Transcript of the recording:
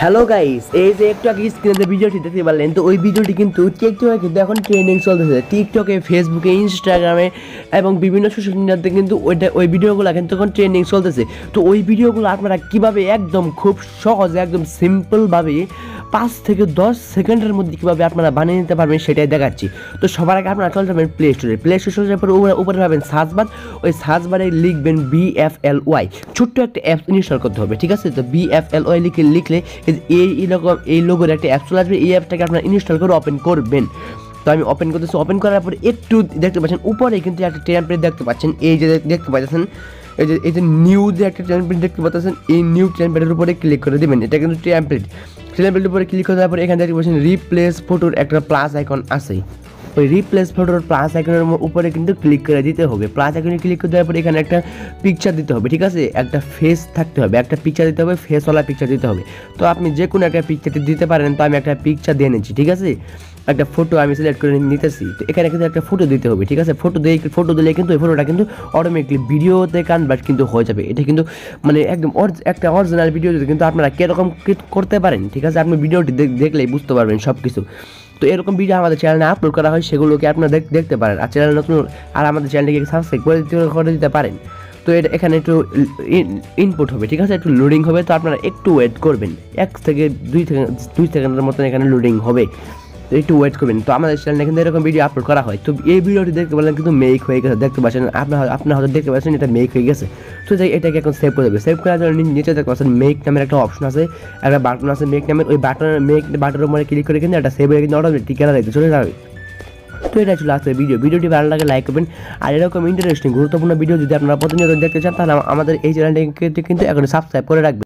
Hello guys, এই যে একটু আগে স্ক্রিনে ভিডিওটি দেখতে পারলেন, তো ওই ভিডিওটি কিন্তু টিকটকে কিন্তু এখন ট্রেন্ডিং চলতেছে। টিকটকে, ফেসবুকে, ইনস্টাগ্রামে এবং বিভিন্ন সোশ্যাল মিডিয়াতে কিন্তু ওই ভিডিওগুলো কিন্তু এখন ট্রেন্ডিং চলতেছে। তো ওই ভিডিওগুলো আপনারা কীভাবে একদম খুব সহজে, একদম সিম্পলভাবে 5 থেকে 10 সেকেন্ডের মধ্যে কীভাবে আপনারা বানিয়ে নিতে পারবেন সেটাই দেখাচ্ছি। তো সবার আগে আপনারা চলে যাবেন প্লে স্টোরে যাওয়ার পর উপরে পাবেন সার্চ বার। ওই সার্চ বারে লিখবেন BFLY, ছোট্ট একটা অ্যাপস ইনস্টল করতে হবে, ঠিক আছে? তো BFLY লিখলে এই লোগোর একটা অ্যাপ চলে আসবে। এই অ্যাপটাকে আপনারা ইনস্টল করে ওপেন করবেন। তো আমি ওপেন করতেছি। ওপেন করার পর একটু দেখতে পাচ্ছেন উপরে কিন্তু একটা টেমপ্লেট দেখতে পাচ্ছেন। এই যে দেখতে পাচ্ছেন, এই যে নিউ যে একটা টেমপ্লেট দেখতে পাচ্ছেন, এই নিউ টেমপ্লেটের উপরে ক্লিক করে দেবেন। এটা কিন্তু টেমপ্লেটের উপরে ক্লিক করার পর এখানে দেখতে পাচ্ছেন রিপ্লেস ফটোর একটা প্লাস আইকন আছে। ওই রিপ্লেস ফটোর প্লাস আইকনের উপরে কিন্তু ক্লিক করে দিতে হবে। প্লাস আইকনে ক্লিক করে দেওয়ার পর এখানে একটা পিকচার দিতে হবে, ঠিক আছে? একটা ফেস থাকতে হবে, একটা পিকচার দিতে হবে, ফেসওয়ালা পিকচার দিতে হবে। তো আপনি যে কোনো একটা পিকচার দিতে পারেন। তো আমি একটা পিকচার দিয়ে নিচ্ছি, ঠিক আছে? একটা ফটো আমি সিলেক্ট করে নিতেছি। তো এখানে কিন্তু একটা ফটো দিতে হবে, ঠিক আছে? ফটো দিলে কিন্তু ওই ফটোটা কিন্তু অটোমেটিকলি ভিডিওতে কনভার্ট কিন্তু হয়ে যাবে। এটা কিন্তু মানে একদম একটা অরিজিনাল ভিডিও কিন্তু আপনারা কীরকম করতে পারেন, ঠিক আছে? আপনি ভিডিওটি দেখলেই বুঝতে পারবেন সব কিছু। তো এরকম ভিডিও আমাদের চ্যানেলে আপলোড করা হয়, সেগুলোকে আপনারা দেখতে পারেন। আর চ্যানেল নতুন আর আমাদের চ্যানেলটিকে সাবস্ক্রাইব করে দিতে পারেন। তো এটা এখানে একটু ইনপুট হবে, ঠিক আছে? একটু লোডিং হবে। তো আপনারা একটু ওয়েট করবেন, 1 থেকে 2 সেকেন্ডের মতন এখানে লোডিং হবে। তো একটু ওয়েট করবেন। তো আমাদের চ্যানেলে কিন্তু এরকম ভিডিও আপলোড করা হয়। তো এই ভিডিওটি দেখতে পারলেন কিন্তু মেক হয়ে গেছে, দেখতে পাচ্ছেন। আপনার হয়তো দেখতে পাচ্ছেন এটা মেক হয়ে গেছে। তো এটাকে এখন সেভ করে দেবে। সেভ করার জন্য নিচে দেখতে পাচ্ছেন মেক নামের একটা অপশন আছে, একটা বাটন আছে মেক নামের। ওই বাটনের উপরে ক্লিক করে কিন্তু এটা সেভ হয়ে কিন্তু অটোমেটিক গ্যালারিতে চলে যাবে। তো এটা ছিল আজকের ভিডিওটি ভালো লাগে লাইক করবেন। আর এরকম ইন্টারেস্টিং গুরুত্বপূর্ণ ভিডিও যদি আপনারা প্রতিনিয়ত দেখতে চান, তাহলে আমাদের এই চ্যানেলটিকে কিন্তু এখন সাবস্ক্রাইব করে রাখবেন।